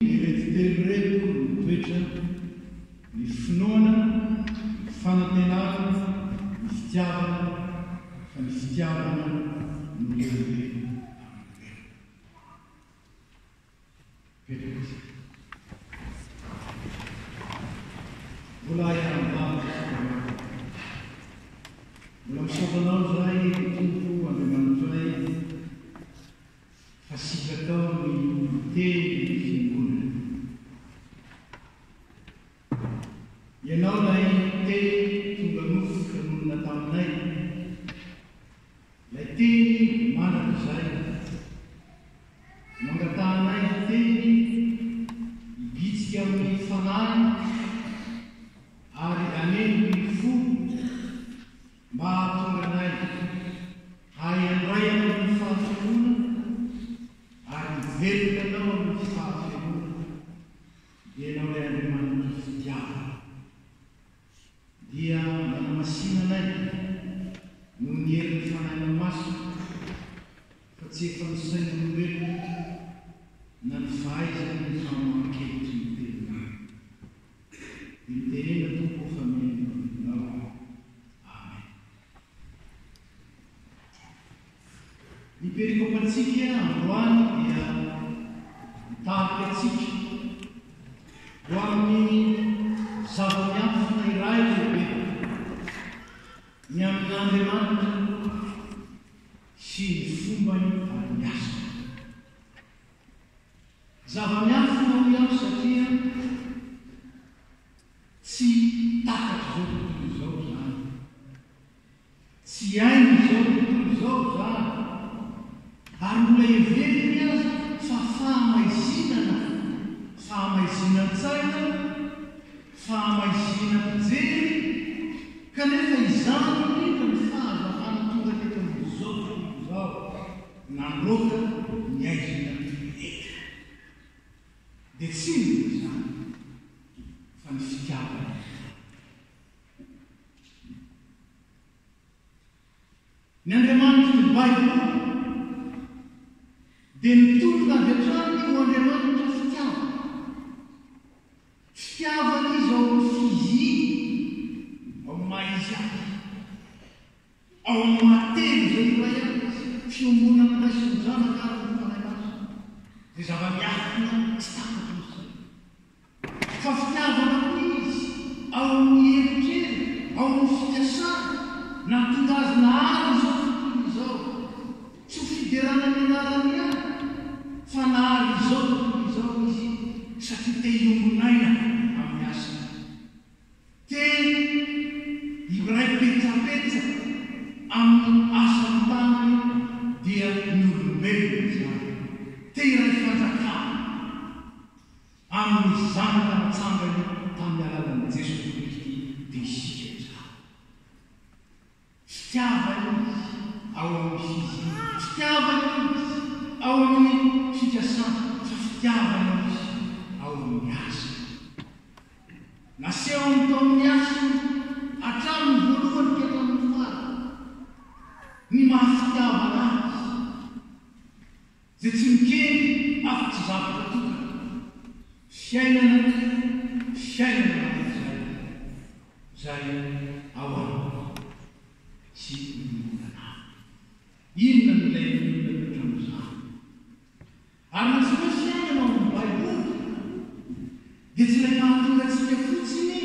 Reto toetra ny finoana, ny fanantenana, ny fitiavana, fa ny fitiavana no lehibe petraka. Mbola ihambava mbola misaotanao zay tompo Andriamanitra ray fa sikatao ny teny fiangonana. Ianao lay teny tonga nofoka nonona taminay, lay teny manaka zay mangatanay teny hibitsika amin'ny fanahy ary aneny ny fo mba hahatonga anay hay andray amin'ny fahafianona ary mivelona anao amin'ny fahafianona. Dia ianao lay Andriamanitra fitiavana dia manamasina anay no ny herin'ny fanahyna masina fa tsy efa ny sain'olombelona na ny fahaizany ny famanketry ny tenina. Ny tenena tompo fa menao. Amen. Ny perikopantsika androany dia mitarika atsika ho amin'ny zava-miafina iray lehibe ny amin'Andriamanitra sy ny fombany ary miasa. Zava-miafina ho iaho satria tsy takatry zao tontolo izao zany, tsy hainy izao tontolo izao zany, ary mbola heveriny azy fa fahamaizina-tsaina, fahamaizina-pijery, kanefa izany indrindra ny fahazavana tonga teto amin'izao tontolo izao nandroaka ny aizina rehetra. Dia tsy ny zany fa ny fitiavana. Ny Andriamanitra ny Baiboly dia nitolona avy hatrany ho Andriamanitra fitiavana. Fitiavana izy ao amin'ny fiziny, ao amin'ny maizy azy, ao amin'ny mateny zay iray azy, fiombonana ray sy ny zanaka ary ny fanahy azy. Dia zava-miafina tsy takatry izay. Fa fitiavana koa izy ao amin'ny eritreriny, ao amin'ny fiasana, nahatonga azy nahary izao tontolo izao. Tsy ho fiderana ny anarany ihany, fa nahary izao tontolo izao izy satria te hiombonaina amin'ny asany. Te hiraipetsapetsaka amin'ny asany tanany dia ny olombelona zany. Te hiray fanjakana amin'ny zanaka natsangany tamin'ny alalan'i Jesosy Kristy dia isika izany. Fitiavana izy ao amin'ny fiziny, fitiavana izy ao amin'ny fikasana, fa fitiavana izy ao amin'ny asa. Naseho amin'ny taon'ny asa hatramin'ny voalohany keto amin'ny farany, ny mahafitiavana azy zay tsy mikely afa-tsy zavatra tokana. Fiainana zay ao aminy sy nolonana. Inona no ilay olona loatra amin'izany? Ary na tsy hoe fiainana ao amin'ny Baiboly dia tsy ilay mahatonga antsika fotsiny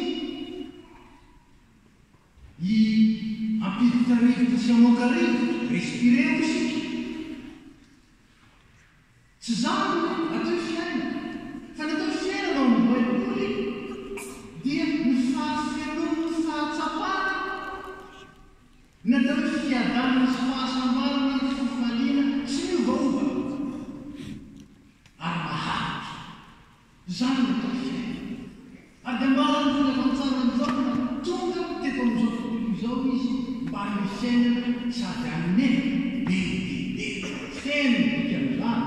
hampiditra rivotra sy hamoaka rivotra, respireo isika. Tsy zany atao fiainana, fa natao fiainana ao amin'ny Baiboly dia ny fahafianona, ny fahatsapana, natao fiadanana sy fahasambarana, ny fifaliana sy ny ovaova ary maharitra. Zany natao fiainana. Ary dia marany tonga fantsara amin'izao na tonga teto amin'izao tontolo izao izy mba ny fiainana sady anena bebe feno ika amin'izany.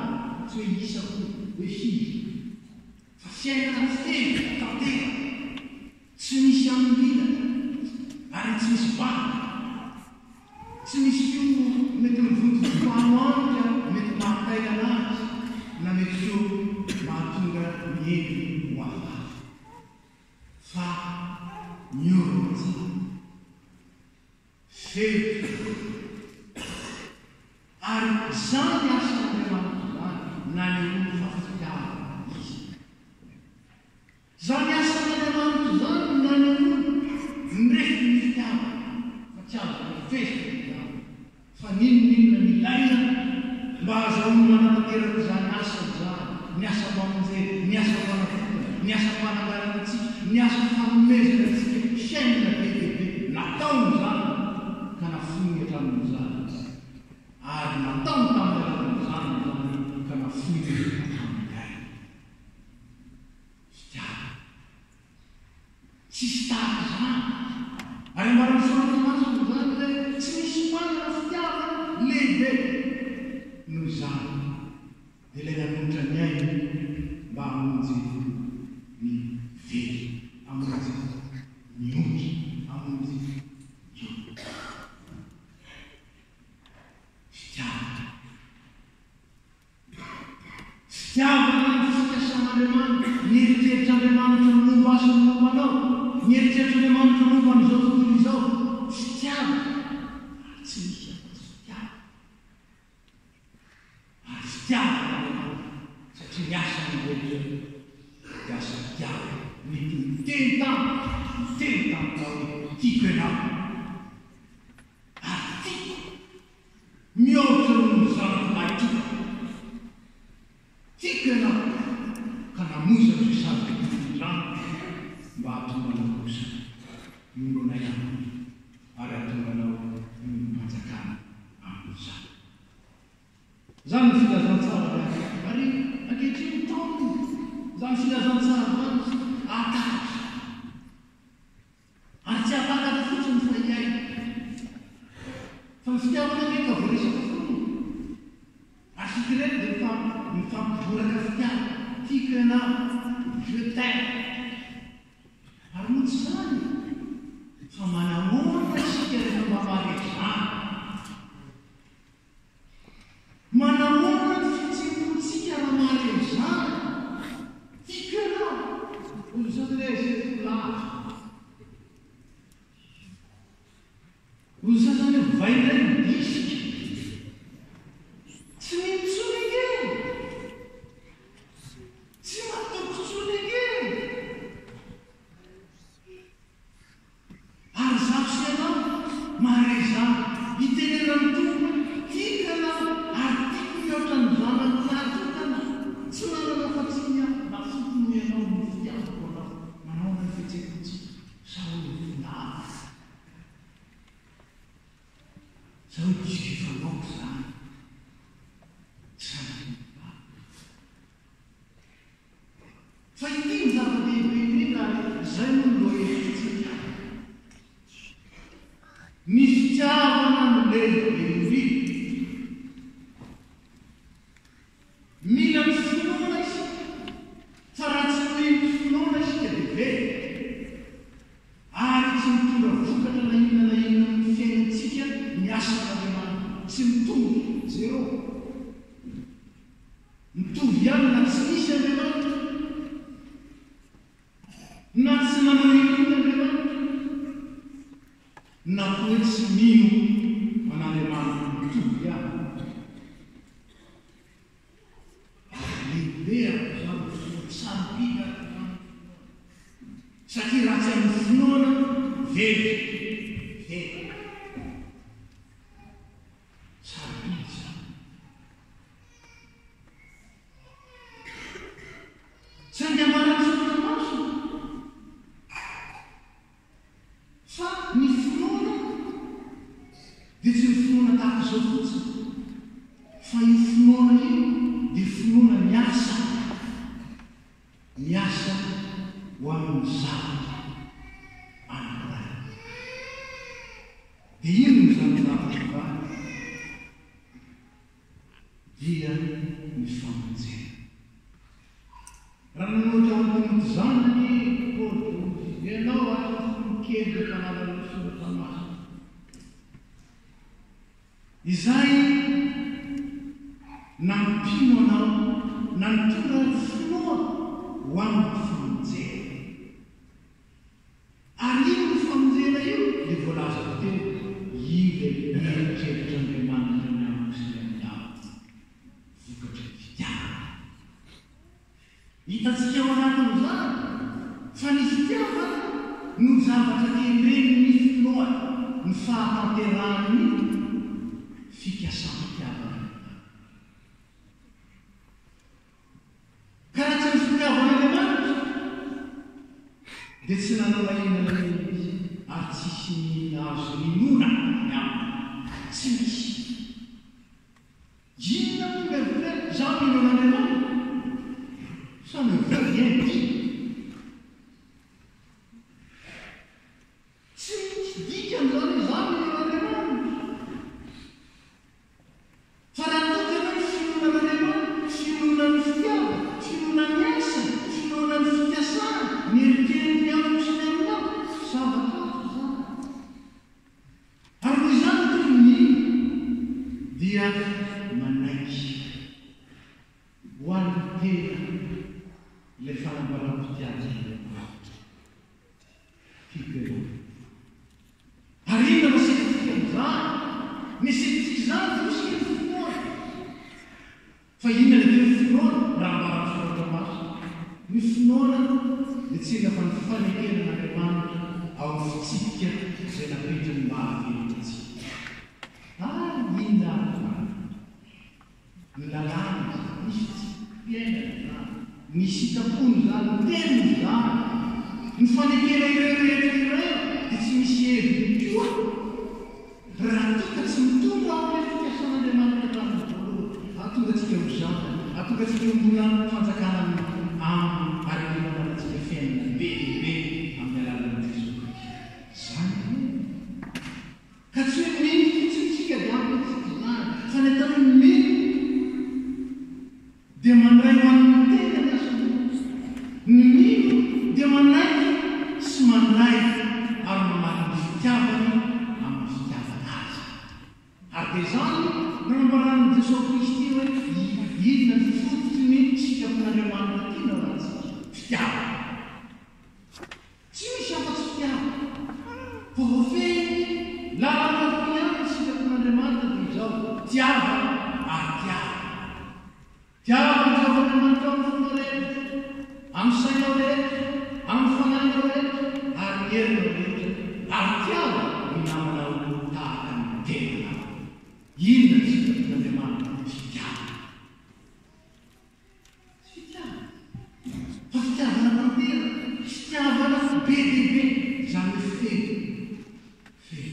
Tsy hoe isako hoe firy fa fiainana feno tantera, tsy misy amin'ilana ary tsy misy bana, tsy misy io mety mivontovontoanoanitra, mety mahatailana azy na mety io mahatonga ny maneny ho afafy fa miorona fety ary zany asan'Andriamanitra zany na ny olo fafitiavana izy. Zany asan'Andriamanitra zany na ny olo nirefy ny fitiavana fa tsy azo mifesy ny fitiavana fa ninonina ny ilaina mba azahoany mananateraka zany asa zany, ny asa mamonjely, ny asa manafotana, ny asa manangarana antsika, ny asa fanomezana antsika fiainana be dehibe nataony zany ka nafoniny hatramin'izany ary nataony tamin'ny alalan'izany zany ka nafoniny hatramin'izay. Fitiavana tsisy tahaka zany ary marany fanamasina zany hoe tsy misy manana fitiavana lehibe noho izany dia ilay nanolotra ny ainy mba hamonjy ny vely, hamonjy ny ondry, hamonjy io fitiavana. Fitiavana ny fikasàn'Andriamanitra, ny eritreritran'Andriamanitra momba azy ny momba anao, ny eritreritran'Andriamanitra momba an'izao tontolo izao, fitiavana ary tsy misy afa-tsy fitiavana. Ary fitiavana satria ny asany rehetra dia asa fitiavana. Ny miteny tamiko hoe tiako ianao ary tiako mihoatra noho zany maitiko, tiako ianao ka namozatra isady izany mba hatonganao kosa nolona ihany ary hatonganao manjakana amin'izany. Zany ny filazantsara ary ankehitriny taona zany filazantsara zany atakatra ary tsy atakatra fotsiny fa iay fa ny fitiavana ndraika voaresaka foana ary fikirety dia mifampiboraka fitiavana tiako ianao je t'aime ary moa tsy zany fa manamorona isika rehefa mba mahareky zany, manamorona ny fitsimpontsika raha mahareky zany. Tiako ianao olo zany hoe zay lavitra olo zany zany hoe vaindray midisika tsy mintsony ege tsy matokotsony ege ary zato sy ianao mahare zany hitenena ny tompony tiako ianao ary tiako mihoatra ny zanany natokana tsy manana fatsinya na fotony ianao ny fitiavako anao manao ny fihetseham-potsika sa olo finava sa hoe diso fanaoko zany tsy sanaa fa itiny zava-dehibe indrindra zay no lohetritsika ny fitiavana no lehibe indrindra. Mila ny finoana isika fa raha tsy hoe ny finoana isika dia very ary tsy mitondra vokatra na inona ny fiainantsika ny asan'Andriamanitra tsy mitovy zero mitovy ihany na tsy misy Andriamanitra na tsy manao inona Andriamanitra na koa tsy mino an'Andriamanitra mitovy ihany. Satria raha tsy amin'ny finoana very sarobidy tsy andehamana ny finoana fa ny finoana dia tsy ny finoana tahaka izao fotsiny fa io finoana io dia finoana miasa ho amin'ny zavatra anankiray dia ino ny zany zavatra vany dia ny famonjena. Raha nanoatra amin'ity zanany ianao atrafony kely mpanalana soratra masina izay nampino anao nanitondra finoa ho hitantsika ao anatin'izany fa ny fitiavana no zavatra tenyreny ny finoana ny fahatanterahany fikasam-pitiavana. Ka raha tsy ny fitiavana Andriamanitra dia tsy nanao mahinana izy ary tsisy mihina azo minona ny aminy, tsy misy. Inona moa miavina za minona Andriamanitra? Ça ne veut rien dire. Tsy misy dikany zany izany minona Andriamanitra. Fa raha tokana ny finoana Andriamanitra, finoana ny fitiavana, finoana ny asa, finoana ny fikasana, ny eritreritry aminy sy ny aminao, zavatra zany. Ary noho izany toy ny dia manaiky ho an'ny tena ilay fanamboaram-pitiavana fipelona. Ary inona masetintsika amin'izany? Mesetintsika izany fa misy ny finoana. Fa inona ilay tena finoana? Raha mbarany soratra masina. Ny finoana dia tsy inona fa ny fanekenan'Andriamanitra ao amin'ny fitsipika izay napetrany mahavelontsika. Inona ny lalàna misy fiainana, ny sitrapony zany, ny telo zany, ny fanekena ireo dia tsy misy heviny koa. Raha tonga tsy mitondra amin'ilay fikasàn'Andriamanitra hatramin'ny voalohany, atonga tsika ho zanany, atonga tsika ho mbola fanjakana aminy ary manantsika fiainana bebe amin'ny alalan'i Jesosy Kristy. Zany ka tsy hoe mino fotsitsika dia ampitsika izany, fa ny atao hoe mino dia mandray ho an'ny tena ny asany. Ny mino dia manaiky sy mandray ary mamaky ny fitiavany amin'ny fitiavana azy. Ary dia zany no nambaran'i Jesosy Kristy hoe inona ny fototry ny sikapon'Andriamanitra tiana rahantsika? Fitiavana. Tsy misy afa-tsy fitiavana. Fa voafehiny lalàna ihany ny sikapon'Andriamanitra dia izao tiavana ary tiavana. Tiavana zava-Andriamanitra amin'ny fomba rehetra, amin'ny sainao rehetra, amin'ny fanahinao rehetra, ary ny herinao rehetra, ary tiavana ny namanao tahaka ny tenanao. Inona ny sikapon'Andriamanitra? Fitiavana. Fitiavana. Fa fitiavana tantera, fitiavana be dia be, zany hoe fety. Fety.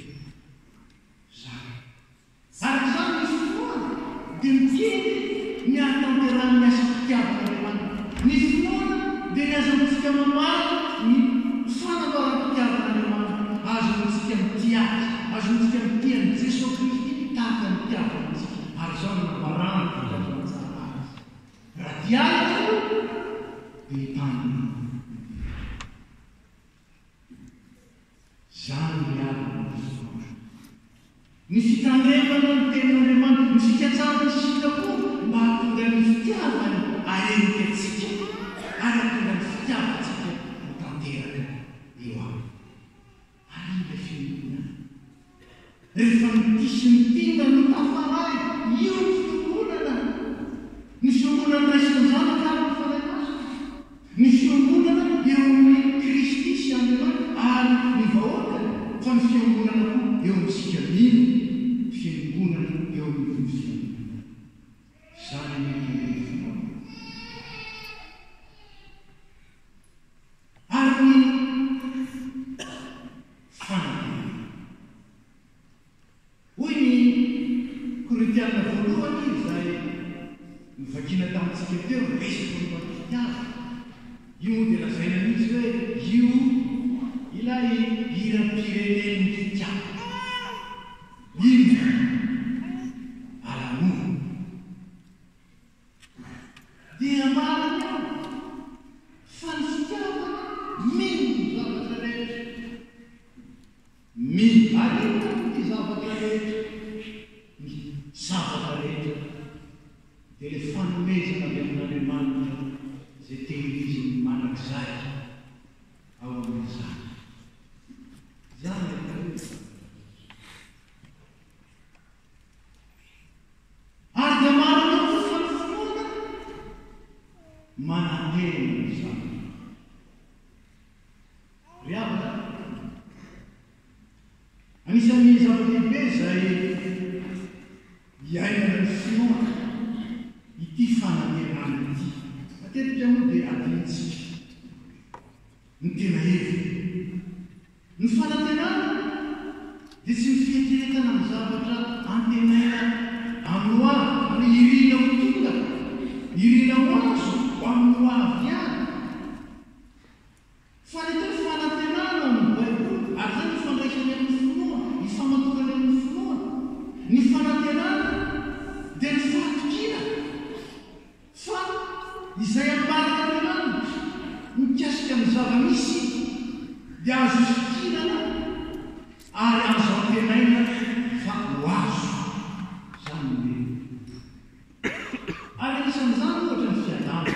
Zany. Ary zany ny finoana dia mikely ny ahatanterahany ny asa fitiavana Andriamanitra. Ny finoana dia ny azontsika mamaky ny fanamboaram-pitiavana Andriamanitra, azontsika mitia azy, azontsika mitia ny Jesosy Kristy tahaka ny pitiavanantsika. Ary zao no nambarana fitiavana tsara azy. Raha tiana dia tanina. Zany miarana ny finoana. Ny fitandremana ny tenan'Andriamanitra, ny fikatsarana ny sitrapony mba hahatonga ny fitiavany arenika antsika, ary hahatonga ny fitiavantsika ho tanteraka eo aminy. Ary ilay finoana. Rehefa nitisy ny tina no tafaray, io ny fiangonana. Ny fiangonana raisiny zanaka ary ny fanahy masina. Ny fiangonana eo amin'ny Kristy sy Andriamanitra ary ny vahoakany. Fa ny fiangonana koa eo amintsika mino, fiangonana eo amin'ny fiangonana. Zany ny finoana. Ary ny fanantenana. Hoy ny Korintiana voalohany izay nivakiana tamintsika teo, resaka momba ny fitiavana. Io dia lazaina mihitsy hoe io ilay hiram-pirenen'ny fitiavana. Ino? Alamoana. Dia marina ao fa ny fitiavana mino ny zavatra rehetra. Mino arina ny zavatra rehetra. Ny zavatra rehetra dia ilay fanomezana avy amin'Andriamanitra izay tehiriziny manak'izay ao amin'izany. Zany ary dia marina ao fa ny finoana tena izany. Ry havana, anisan'ny zava-dehibe izay iainana ny Finoana ity fanantenana ity. Matetika moa dia adintsika ny tena hevy. Ny fanantenana dia tsy mifiekeretana amin'ny zavatra antenaina amin'ny ho avy, ny irina ho tonga, irina ho azo ho amin'ny ho avy ihany. Fa ny tena fanantenana ny Baiboly, ary zany ifandraisany amin'ny Finoana, ifamatokany amin'ny Finoana. Ny fanantenana dia ny fahatokina, fa izay ambaraka ny lanitra mikasika ny zava-misy dia azo isokinana ary azo antenaina fa ho azo zany hoe. Ary anisan'izany ohatra ny fiadanana.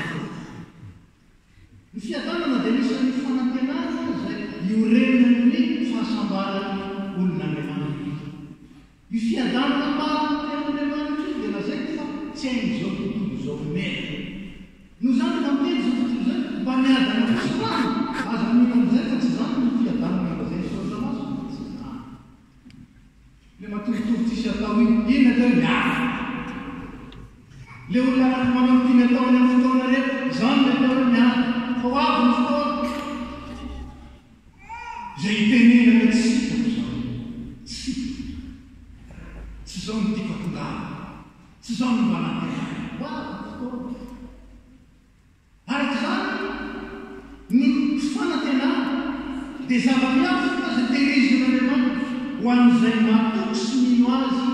Ny fiadanana dia anisan'ny fanantenana izay iorenan'ny fahasambarany olon'Andriamanitra. Io fiadanana ambarany tenin'Andriamanitra io dia lazaiko fa tsy hain'izao tontolo izao mety. No zany ka mety zao tontolo izay mba miadana kosorany aza mino amin'izay fa tsy zany ny fiadanana lazay soazamaso tsy zany. Le matovitovo tsisy atao ina teo miara. Le olona manampiana atao any amin'ny fotoana rehetra zany le teo miara. Fa ho avy ny fotoana izay hitenena mety sitako zao. Tsy zao ny tiako atongana, tsy zao ny mbanantenana. Ho avy ny fotoana. Araka zany ny fanantenana dia zava-miafina izay tehirizon'Andriamanitra ho an'izay matoky sy mino azy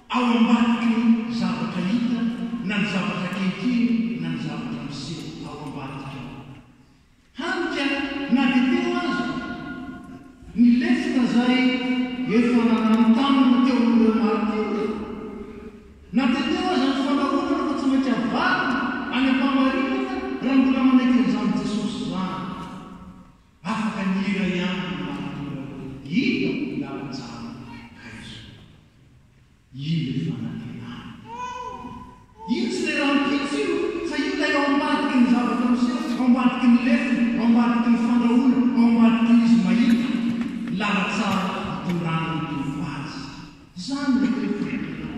ao ambadiky ny zavatra hita, na ny zavatra kehitriny, na ny zavatra miseho ao ambadiky ao. Hanika na dia teo azy ny lefina izay efa nanantanina teo amin'ireo martira, na dia teo azy ny fandrahoana fa tsy maintsy avarina any am-pamarinana raha mbola manaiky an'izany Jesosy zany. Afaka nihira ihany ny martira hita milalantsara kaizo. Io le fanantenana. Io tsy le raha mpitsy io, fa io lay ao ambadiky ny zavatra miseho, ao ambadiky ny lefina, ao ambadiky ny fandrahoana, ao ambadiky izy mahita lalantsara itondrana ny tompo azy. Zany le fanantenana.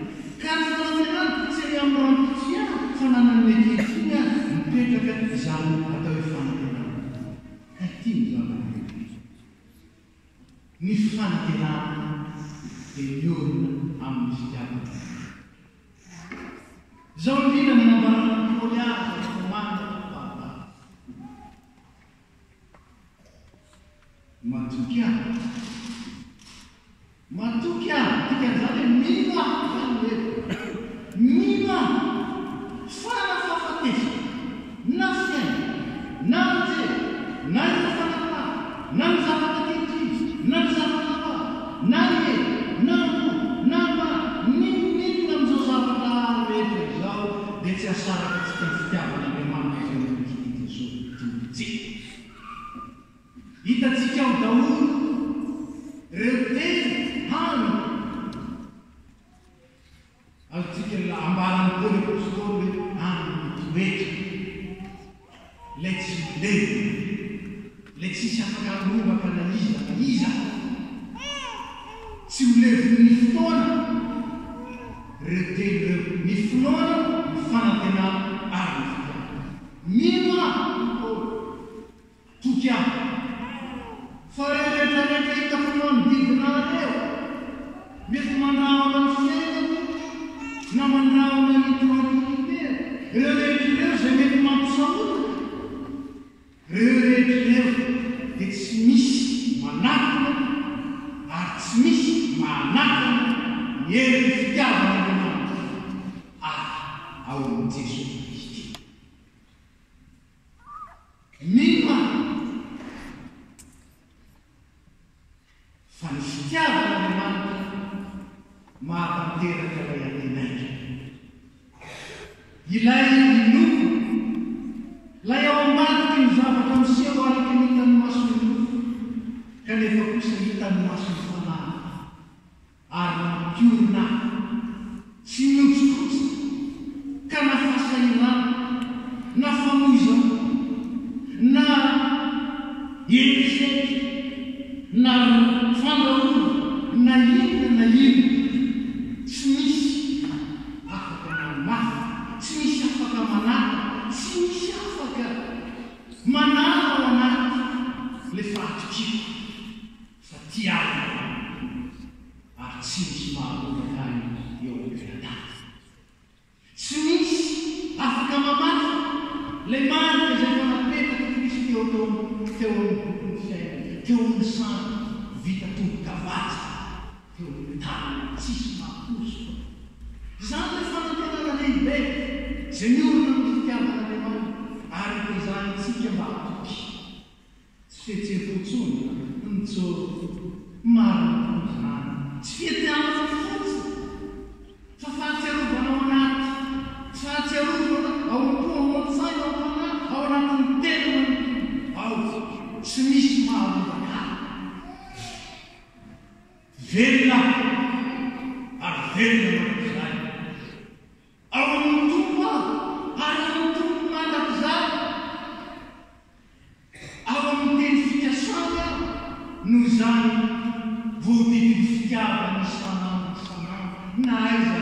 Ka ny fanantenana tsy ny amin'ny rampitsy ihany, fa nanan'ny ankehitriny ihany mipetraka izany atao hoe fanantenana. Ka ity ny zava-dehibe. Ny fanantenana dia miorina amin'ny fitiavana. Zao indrindra ny nambarana ny Paoly azy fomana fahatara. Matoky aho. Matoky aho. Dikan'izany hoe mino aho zany hoe. Mino aho. Fa na fahafatesa, na fiaina, na mijery, na ireo fanapana, na ny zavatra kehitriny, na ny zavatra lava, na ny hely, na mo, na mba, ninonina amin'izao zavatra rehetra izao dia tsy asaraka tsika ny fitiavan'Andriamanitra izay nokikity Jesosy tombontsika. Hitatsika ao daholo ireo teny hany azontsika ambaran'ny Paoly apôstôly hoe amin'ny toetra lay tsy levy, lay tsisy afaka hamombaka na iza na iza, tsy ho levin'ny fotoana. Ireo teny ireo ny finoana, ny fanantenana ary ny fitiavana. Mino aho Paoly, toky aho. Fa rehetrarehetra hitako manodidina reo, mety mandrahona ny fiainako na mandrahona ny tranquillité, ireo rehetrareo izay mety mampisaorana, ireo rehetrareo dia tsy misy manakona ary tsy misy manakana ny herin'ny fitiavan'Andriamanitra ary ao amin'i Jesosy Kristy. Mino aho fa ny fitiavan'Andriamanitra mahatanteraka ilay antenaitra. Ilay loko, ilay ao ambadiky ny zavatra miseho araky ny hitan'ny masony loko, kanefa kosa hitan'ny masony fanahy ary mampiorina tsy miotsikotsika ka na fahasairana na famohana erisety na fandrahoana na inona tsy misy afaka nanomafa, tsy misy afaka manaka, tsy misy afaka manana ao anaty le fahatokiko fa tiavina ary tsy misy maharovakany eo am-penadana. Tsy misy afaka mamafa le marika izay fanapetaka Kristy teo amin'ny fiainana, teo amin'ny sany vita tombo-kavatsy, teo amin'ny tany tsisy mahakoso. Izany le fanantenana lehibe izay miorina amin'ny fitiavan'Andriamanitra ary izantsika mba hatoky. Tsy fihetseham-potsony nitsoro marina izany, tsy fietiavana fotsiny fa fahatsiarovana ao anaty, fahatsiarovana ao am-poamoan-tsaina ao anaty, ao anatin'ny tena ao tsy misy maharovaka velona ary velona mandrakizay ao amin'ny tombo ary amin'ny tombo mandrakizay ao amin'ny teny fikasana noho izany voadidiny fitiavana isan'andro na aiza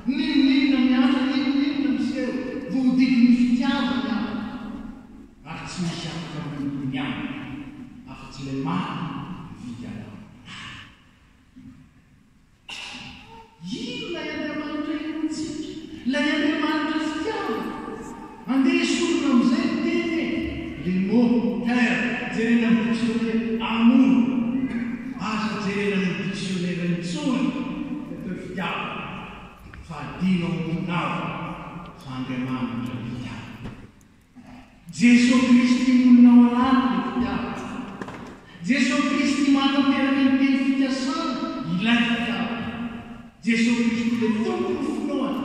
ninona miasa ninona miseho voadidiny fitiavana ary tsy misy afaka manodiny aminy afa-tsy le maty vidy alao. Ino lay Andriamanitra inontsika, lay Andriamanitra fitiavana andeha sorona amin'izay teny le mot terre jerena amin'ny dictionnaire amour aza jerena amin'ny dictionnaire nitsony atao fitiavana fa adino aminao fa Andriamanitra fitiavana. Jesosy Kristy monina ao anaty le fitiavana, Jesosy Kristy manateraka ny teny fikasana ilay fitiavana. Jesosy Kristy le tompony finoana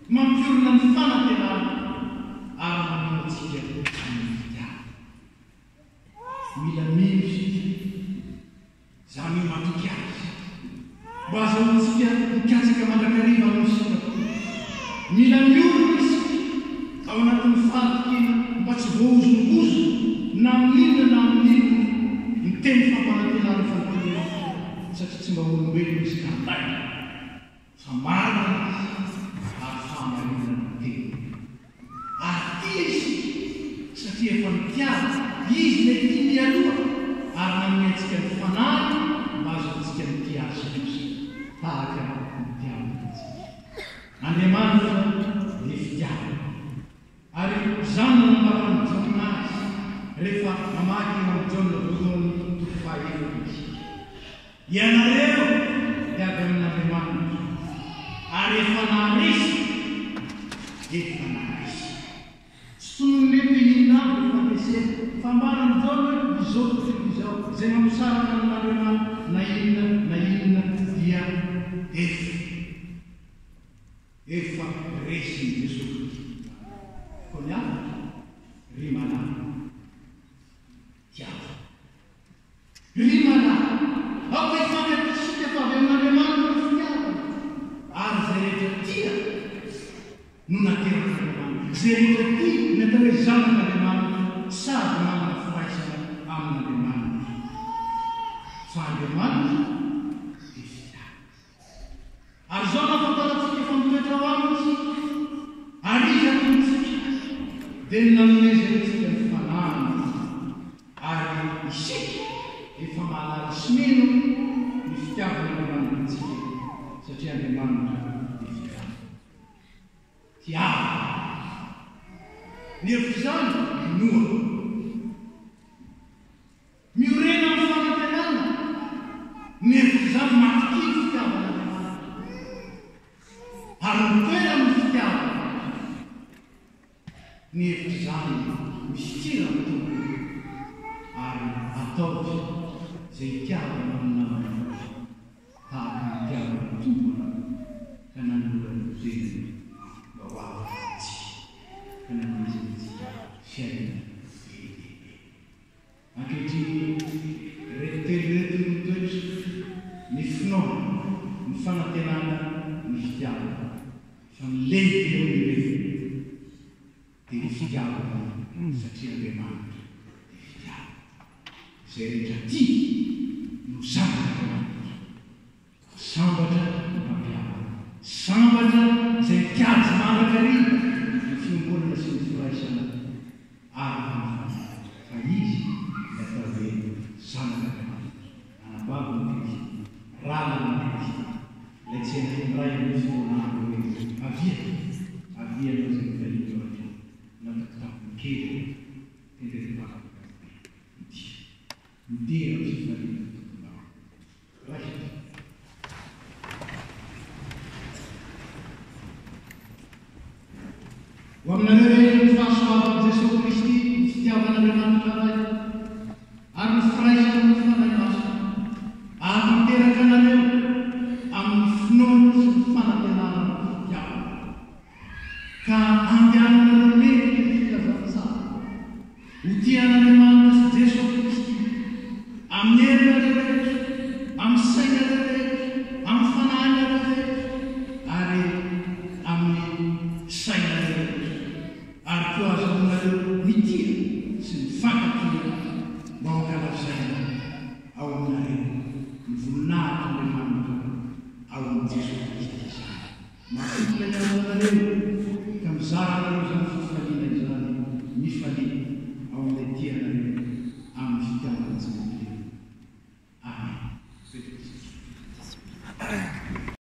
mampiorina ny fanantenana ary maminatsika amin'ny fitiavana. Mila mino sika izany matoky azy mba azahoantsika mikatsaka mandrakariva amin'isika. Mila miorina isika ao anatin'ny fahatokena mba tsy voahozongozo na amin'inona na amin'inona ny teny fampanantenana fanantenana satria tsy mba olombelona izy kanday fa marina ary famarinana ny teny. Ary tia isika satria efa mitiava izy le tia mialoha ary naminetsika ny fanahy mba azoantsika mitia azy kosa tahaka mitiavana antsika. Andriamanitra le fitiavana ary izany nambarany Jona azy rehefa mamaky eo amin'ny Jona voalohany toko fahaefatra izy. Ianareo diavy amin'Andriamanitra ary efa naharesy efa naharesy. Tsy tonony mety inona aby fampiasena fa mbarany Jona izao izay mamosaraka amin'Andriamanitra na inona dia efa resy ny Jesosy. Konia rimana tiava rimana ao ifangatisika fa avy amin'Andriamanitra fitiavana ary zay rehetra tia no nateraka Andriamanitra, zay rehetra tia natao hoe zanak'Andriamanitra sady manana firaisana amin'Andriamanitra fa Andriamanitra dia fitiavana. Ary zao nafamparatsika efa mitoetra ao amitsika ary izy amintsika dia nanomezantsika ny fanahana ary isika efa mahalala sy meno ny fitiavana Andriamanitra antsika satria Andriamanitra dia fitiavana. Tiavana ny hevitra izany minoa miorena amin'ny fanantenana ny hevitra izany matikiny fitiavana Andriamanitra ary mitoera amin'ny fitiavana ny hevitra izany misy tira amin'ny tompony ary ataovy zay tiavana amin'ny namana tahaka ny tiavana ny tompona ka nanorany veniny mba ho avatsika ka nanomezantsika fiainana bebe. Ankehitriny reto mitoetra ny finoana ny fanantenana ny fitiavana fa ny lehibe eo ny dia ny fitiavana satria Andriamanitra izay rehetra ty no sambatra sambatra mampiavaka sambatra izay tiazy mandrakarina ny fiombolana sy ny firaisana ary fa izy atao hoe zanaka anababo ny Kristy rala ny Kristy ilay tsy ray misy volanandro hoe avia no zay fahito raha natakitapony kely tenterebaka midera sy farina raha ho aminareo rehetra ny fahasoavana Jesosy Kristy ny fitiavan'Andriamanitra ray ary ny firaisana ny fanahy masina ary miteraka anareo amin'ny finoana sy ny fanantenana ny fitiavana ka andehananareo mety ny fitiavantsara ho tian'Andriamanitra sy Jesosy Kristy amin'ny herinareo rehetra amin'ny sainareo rehetra amin'ny fanahynareo rehetra ary amin'ny sainareo ary koa azonareo mitia sy ny fankatiana mba ho kalazana ao aminareo ny voninahitry'Andriamanitra ao amin'ny Jesosy Kristy izany. Mampitona ny anareo ka mizara anareo zany